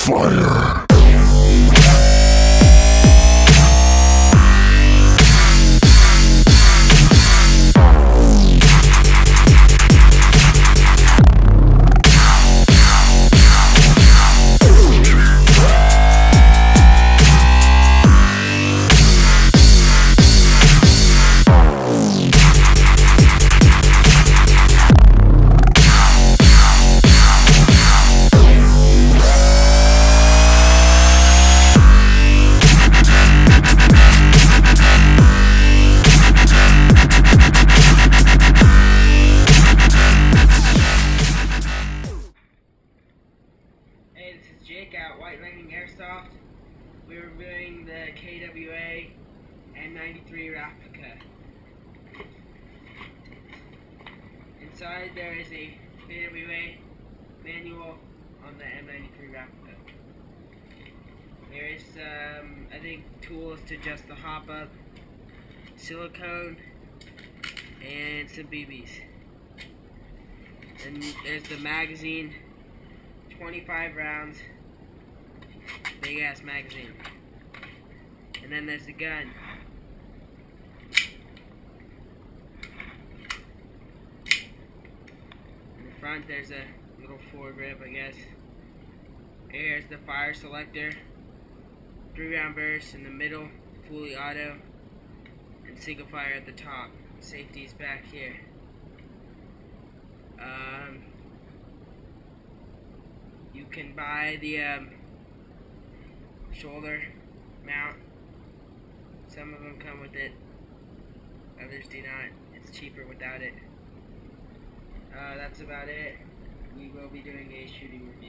fire. Hey, this is Jake at White Lightning Airsoft. We're reviewing the KWA m93 raffica. Inside there is a KWA manual on the m93 raffica. There is I think tools to adjust the hop up, silicone, and some BBs. And there's the magazine. 25 rounds, big ass magazine. And then there's the gun. In the front there's a little foregrip, I guess. Here's the fire selector, 3-round burst in the middle, fully auto, and single fire at the top. Safety's back here. You can buy the shoulder mount. Some of them come with it, others do not. It's cheaper without it. That's about it. We will be doing a shooting review.